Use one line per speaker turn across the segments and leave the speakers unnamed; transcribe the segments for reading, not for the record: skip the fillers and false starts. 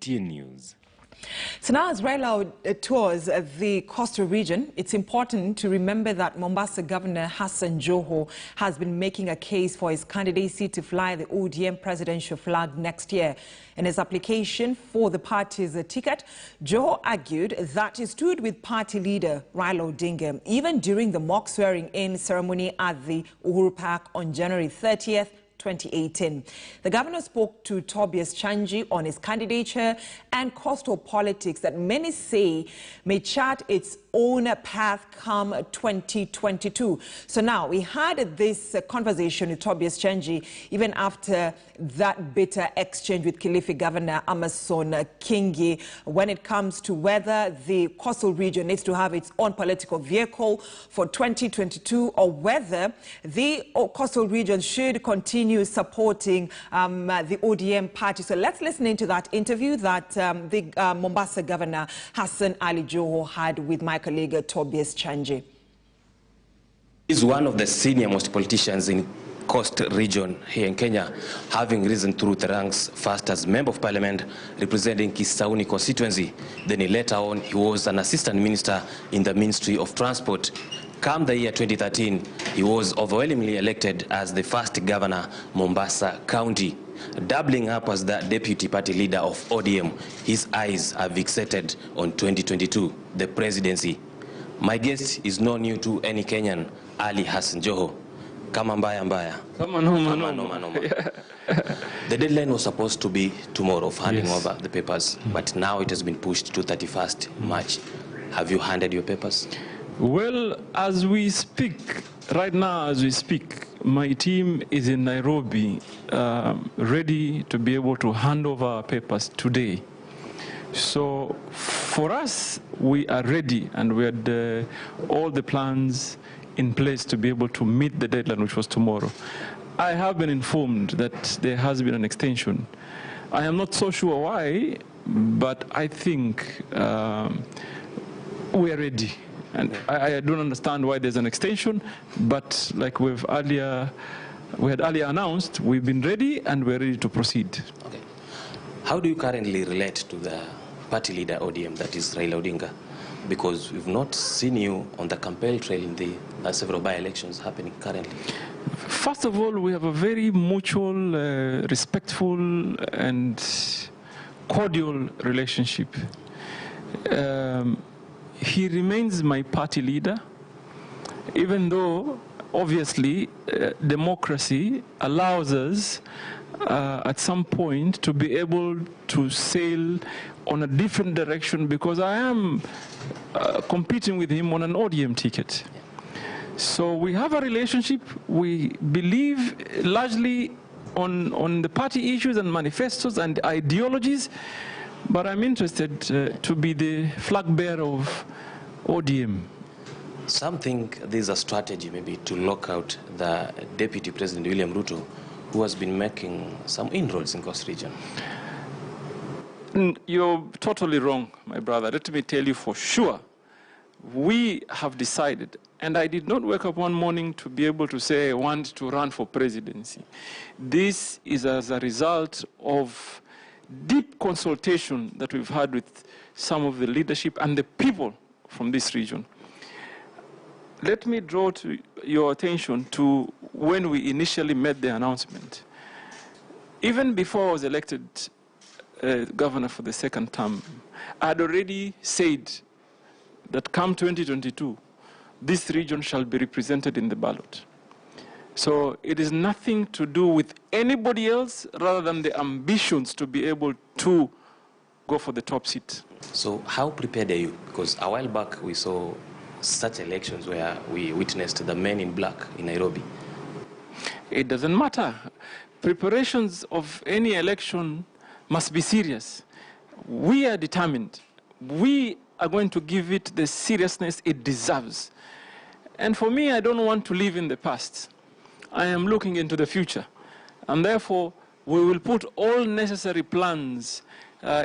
KTN News.
So now as Raila tours the coastal region, it's important to remember that Mombasa Governor Joho has been making a case for his candidacy to fly the ODM presidential flag next year. In his application for the party's ticket, Joho argued that he stood with party leader Raila Odinga even during the mock swearing-in ceremony at the Uhuru Park on January 30th, 2018. The governor spoke to Tobias Chanji on his candidature and coastal politics that many say may chart its own path come 2022. So now we had this conversation with Tobias Chanji even after that bitter exchange with Kilifi Governor Amason Kingi when it comes to whether the coastal region needs to have its own political vehicle for 2022 or whether the coastal region should continue supporting the ODM party. So let's listen into that interview that the Mombasa Governor Hassan Ali Joho had with my colleague Tobias Chanji.
He's one of the senior-most politicians in Coast region here in Kenya, having risen through the ranks first as Member of Parliament representing Kisauni constituency. Then later on, he was an assistant minister in the Ministry of Transport. Come the year 2013, he was overwhelmingly elected as the first governor Mombasa County. Doubling up as the deputy party leader of ODM, his eyes are fixated on 2022, the presidency. My guest is not new to any Kenyan, Ali Hassan Joho. Kama mbaya mbaya.
Kama noma.
The deadline was supposed to be tomorrow of handing over the papers, but now it has been pushed to 31st March. Have you handed your papers?
Well, as we speak, right now as we speak, my team is in Nairobi, ready to be able to hand over our papers today. So for us, we are ready and we had all the plans in place to be able to meet the deadline, which was tomorrow. I have been informed that there has been an extension. I am not so sure why, but I think we are ready. And I don't understand why there's an extension, but like we had earlier announced, we've been ready and we're ready to proceed.
Okay. How do you currently relate to the party leader ODM, that is Raila Odinga? Because we've not seen you on the campaign trail in the several by-elections happening currently.
First of all, we have a very mutual, respectful and cordial relationship. He remains my party leader, even though, obviously, democracy allows us at some point to be able to sail on a different direction because I am competing with him on an ODM ticket. So we have a relationship. We believe largely on the party issues and manifestos and ideologies, but I'm interested to be the flag bearer of ODM.
Some think there's a strategy maybe to lock out the Deputy President William Ruto, who has been making some inroads in Coast region.
You're totally wrong, my brother. Let me tell you for sure. We have decided, and I did not wake up one morning to be able to say I want to run for presidency. This is as a result of deep consultation that we've had with some of the leadership and the people from this region. Let me draw to your attention to when we initially made the announcement. Even before I was elected governor for the second term, I had already said that come 2022, this region shall be represented in the ballot. So it is nothing to do with anybody else rather than the ambitions to be able to go for the top seat.
So how prepared are you? Because a while back we saw such elections where we witnessed the men in black in Nairobi.
It doesn't matter. Preparations of any election must be serious. We are determined. We are going to give it the seriousness it deserves. And for me, I don't want to live in the past. I am looking into the future. And therefore, we will put all necessary plans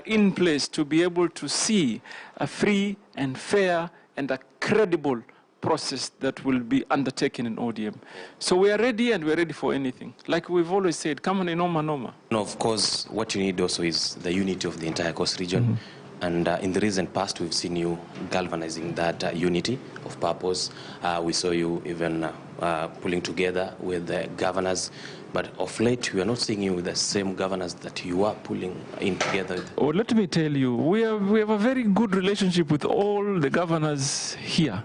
in place to be able to see a free and fair and a credible process that will be undertaken in ODM. So we are ready, and we're ready for anything. Like we've always said, come on, noma noma.
No, of course, what you need also is the unity of the entire coast region. And in the recent past, we've seen you galvanizing that unity of purpose. We saw you even pulling together with the governors. But of late, we are not seeing you with the same governors that you are pulling in together with.
Oh, let me tell you, we have a very good relationship with all the governors here.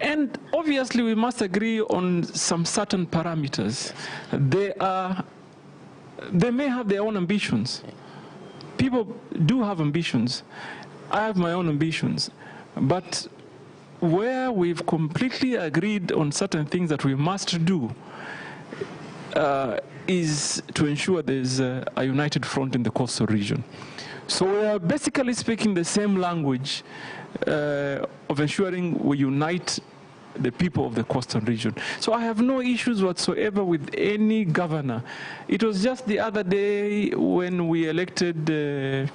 And obviously, we must agree on some certain parameters. They may have their own ambitions. People do have ambitions. I have my own ambitions. But where we've completely agreed on certain things that we must do is to ensure there's a united front in the coastal region. So we are basically speaking the same language of ensuring we unite the people of the coastal region. So I have no issues whatsoever with any governor. It was just the other day when we elected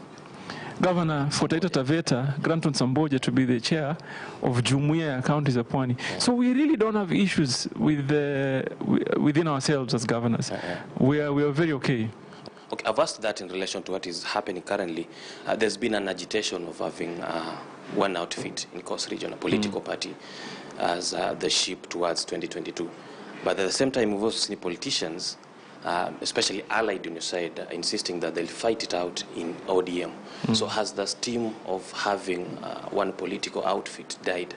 Governor for Taita Taveta, Granton Samboja, to be the chair of Jumuiya Counties of Pwani. So we really don't have issues with within ourselves as governors. We are very okay.
Okay, I've asked that in relation to what is happening currently. There's been an agitation of having one outfit in Coast Region, a political party, as the ship towards 2022. But at the same time, we've also seen politicians, especially allied on your side, insisting that they'll fight it out in ODM. So has the steam of having one political outfit died?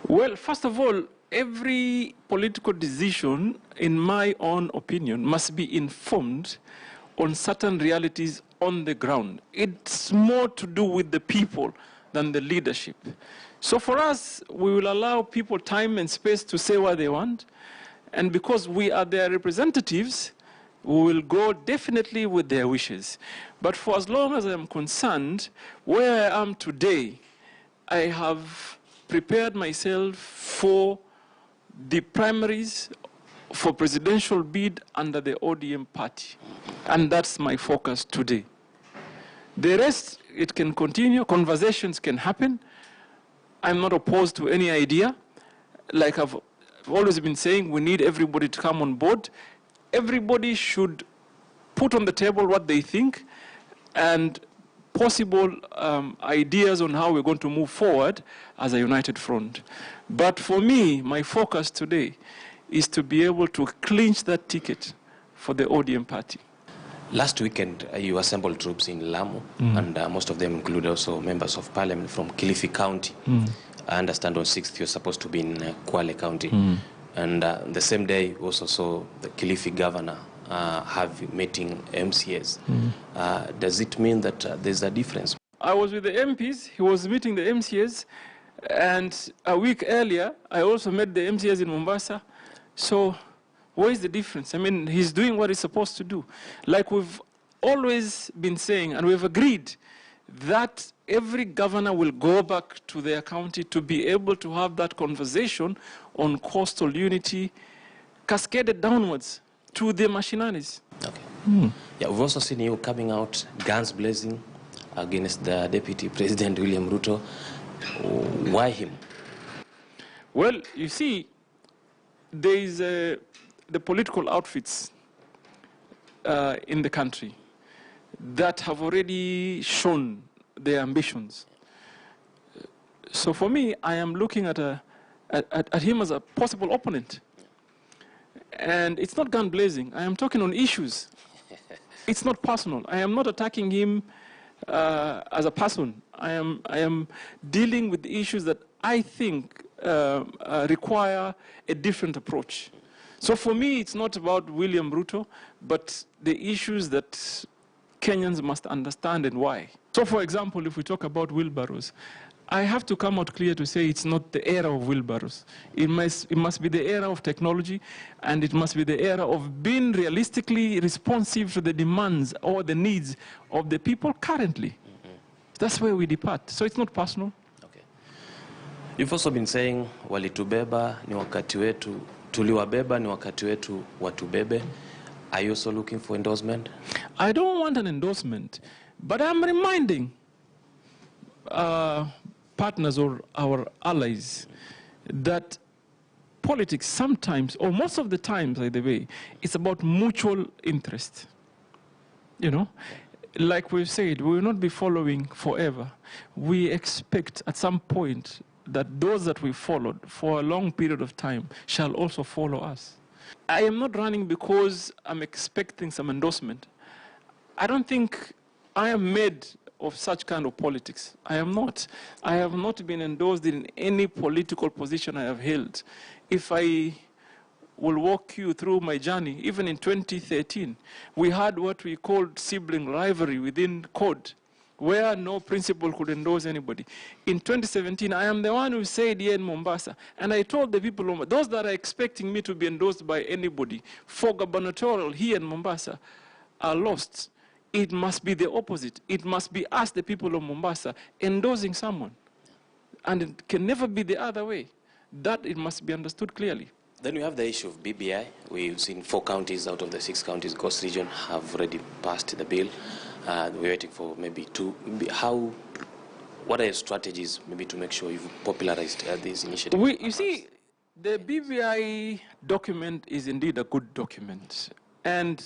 Well, first of all, every political decision, in my own opinion, must be informed on certain realities on the ground. It's more to do with the people than the leadership. So for us, we will allow people time and space to say what they want. And because we are their representatives, we will go definitely with their wishes. But for as long as I'm concerned, where I am today, I have prepared myself for the primaries for presidential bid under the ODM party. And that's my focus today. The rest, it can continue, conversations can happen. I'm not opposed to any idea. Like I've always been saying, we need everybody to come on board. Everybody should put on the table what they think and possible ideas on how we're going to move forward as a united front. But for me, my focus today is to be able to clinch that ticket for the ODM party.
Last weekend, you assembled troops in Lamu, and most of them include also members of parliament from Kilifi County. I understand on 6th you're supposed to be in Kwale County. And the same day, we also saw the Kilifi governor have meeting MCAs. Does it mean that there's a difference?
I was with the MPs, he was meeting the MCAs, and a week earlier, I also met the MCAs in Mombasa. So what is the difference? I mean, he's doing what he's supposed to do. Like we've always been saying, and we've agreed that every governor will go back to their county to be able to have that conversation on coastal unity, cascaded downwards to the machineries.
Okay. Yeah, we've also seen you coming out, guns blazing, against the Deputy President William Ruto. Why him?
Well, you see, there is the political outfits in the country that have already shown their ambitions. So for me, I am looking at him as a possible opponent. And it's not gun blazing. I am talking on issues. It's not personal. I am not attacking him as a person. I am dealing with the issues that I think require a different approach. So for me, it's not about William Ruto, but the issues that Kenyans must understand and why. So for example, if we talk about wheelbarrows, I have to come out clear to say it's not the era of wheelbarrows. It must be the era of technology, and it must be the era of being realistically responsive to the demands or the needs of the people currently. That's where we depart. So it's not personal.
Okay. You've also been saying, walitubeba ni wakati wetu, tuliwabeba ni wakati wetu watubebe. Are you also looking for endorsement?
I don't want an endorsement, but I'm reminding partners or our allies that politics sometimes, or most of the time, by the way, it's about mutual interest. You know, like we've said, we will not be following forever. We expect at some point that those that we followed for a long period of time shall also follow us. I am not running because I'm expecting some endorsement. I don't think I am made of such kind of politics. I am not. I have not been endorsed in any political position I have held. If I will walk you through my journey, even in 2013, we had what we called sibling rivalry within CORD, where no principal could endorse anybody. In 2017, I am the one who said here in Mombasa, and I told the people, those that are expecting me to be endorsed by anybody for gubernatorial here in Mombasa are lost. It must be the opposite. It must be us, the people of Mombasa, endorsing someone. And it can never be the other way. That it must be understood clearly.
Then we have the issue of BBI. We've seen 4 counties out of the 6 counties, Coast Region, have already passed the bill. We're waiting for maybe 2. What are your strategies maybe to make sure you've popularized these initiatives?
You see, the BBI document is indeed a good document. And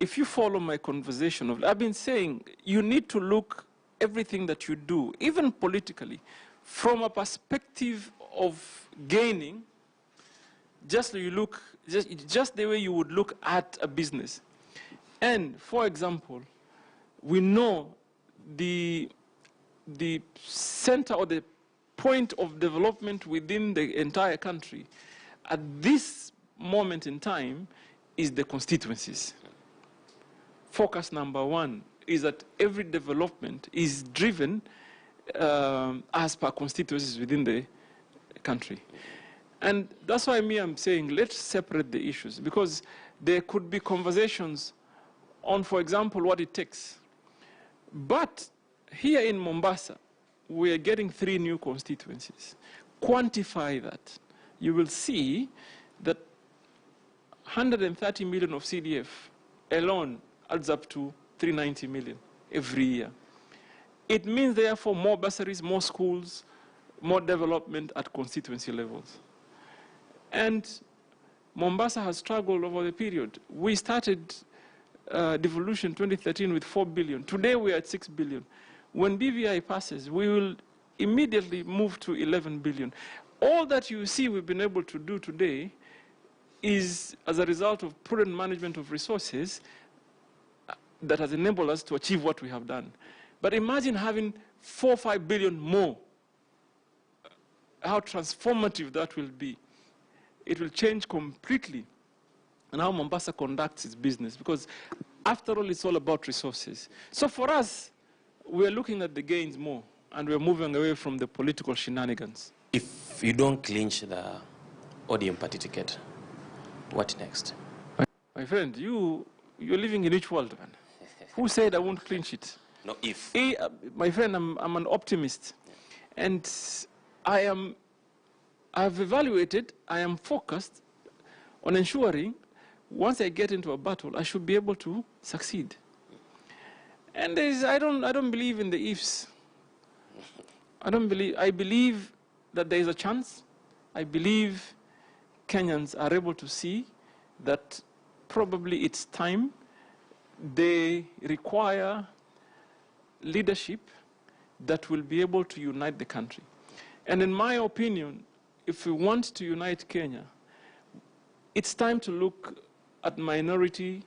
if you follow my conversation, I've been saying you need to look everything that you do, even politically, from a perspective of gaining, just the way you would look at a business. And for example, we know the center or the point of development within the entire country at this moment in time is the constituencies. Focus number 1 is that every development is driven as per constituencies within the country. And that's why I'm saying let's separate the issues, because there could be conversations on, for example, what it takes. But here in Mombasa, we are getting 3 new constituencies. Quantify that. You will see that 130 million of CDF alone adds up to 390 million every year. It means, therefore, more bursaries, more schools, more development at constituency levels. And Mombasa has struggled over the period. We started devolution 2013 with 4 billion. Today we are at 6 billion. When BVI passes, we will immediately move to 11 billion. All that you see we've been able to do today is as a result of prudent management of resources that has enabled us to achieve what we have done. But imagine having 4 or 5 billion more. How transformative that will be. It will change completely on how Mombasa conducts its business, because after all, it's all about resources. So for us, we're looking at the gains more, and we're moving away from the political shenanigans.
If you don't clinch the ODM party ticket, what next?
My friend, you're living in which world, man? Who said I won't clinch it?
No, if.
My friend, I'm an optimist. And I've evaluated, I am focused on ensuring once I get into a battle, I should be able to succeed. And I don't believe in the ifs. I believe that there is a chance. I believe Kenyans are able to see that probably it's time. They require leadership that will be able to unite the country. And in my opinion, if we want to unite Kenya, it's time to look at minority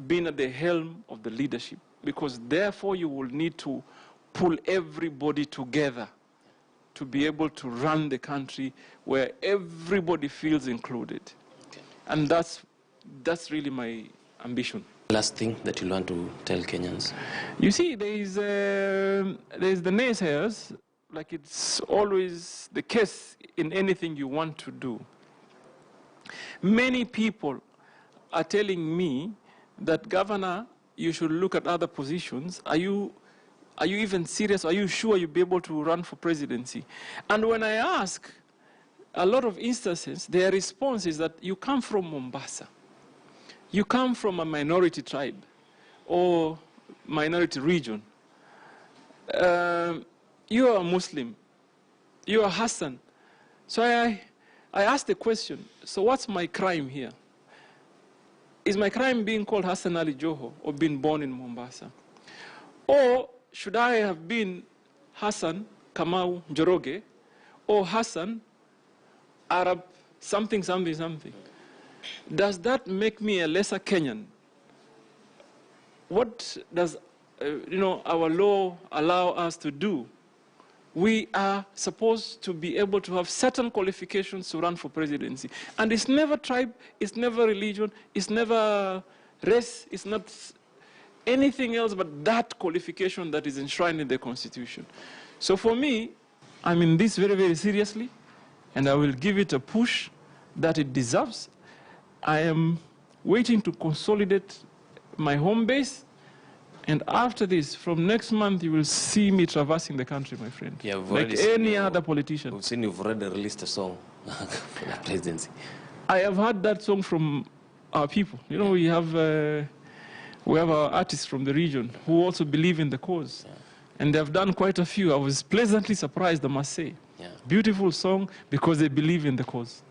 being at the helm of the leadership, because therefore you will need to pull everybody together to be able to run the country where everybody feels included. Okay. And that's really my ambition.
Last thing that you want to tell Kenyans?
You see, there's the naysayers, like it's always the case in anything you want to do. Many people are telling me that, Governor, you should look at other positions. Are you even serious? Are you sure you'll be able to run for presidency? And when I ask, a lot of instances, their response is that you come from Mombasa. You come from a minority tribe or minority region. You are a Muslim. You are Hassan. So I asked the question, so what's my crime here? Is my crime being called Hassan Ali Joho or being born in Mombasa? Or should I have been Hassan Kamau Njoroge or Hassan Arab something, something, something? Does that make me a lesser Kenyan? What does our law allow us to do? We are supposed to be able to have certain qualifications to run for presidency. And it's never tribe, it's never religion, it's never race, it's not anything else but that qualification that is enshrined in the Constitution. So for me, I mean this very, very seriously, and I will give it a push that it deserves. I am waiting to consolidate my home base, and after this, from next month, you will see me traversing the country, my friend,
yeah,
like any other politician.
We've seen you've already released a song for the presidency.
I have heard that song from our people. You know, we have our artists from the region who also believe in the cause. Yeah. And they have done quite a few. I was pleasantly surprised, I must say. Yeah. Beautiful song because they believe in the cause.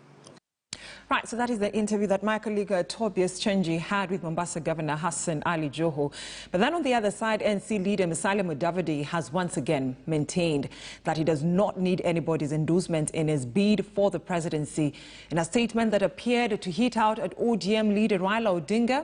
Right, so that is the interview that my colleague Tobias Chenji had with Mombasa Governor Hassan Ali Joho. But then on the other side, NC leader Musalia Mudavadi has once again maintained that he does not need anybody's endorsement in his bid for the presidency. In a statement that appeared to hit out at ODM leader Raila Odinga,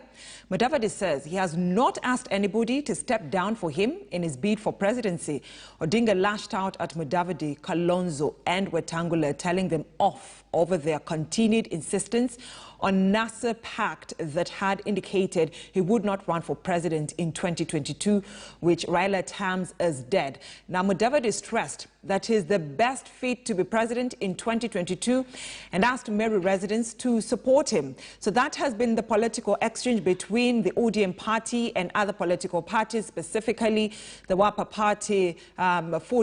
Mudavadi says he has not asked anybody to step down for him in his bid for presidency. Odinga lashed out at Mudavadi, Kalonzo and Wetangula, telling them off over their continued insistence on NASA pact that had indicated he would not run for president in 2022, which Raila terms as dead. Now, Mudavadi stressed that he is the best fit to be president in 2022 and asked Meru residents to support him. So that has been the political exchange between the ODM party and other political parties, specifically the WAPA party,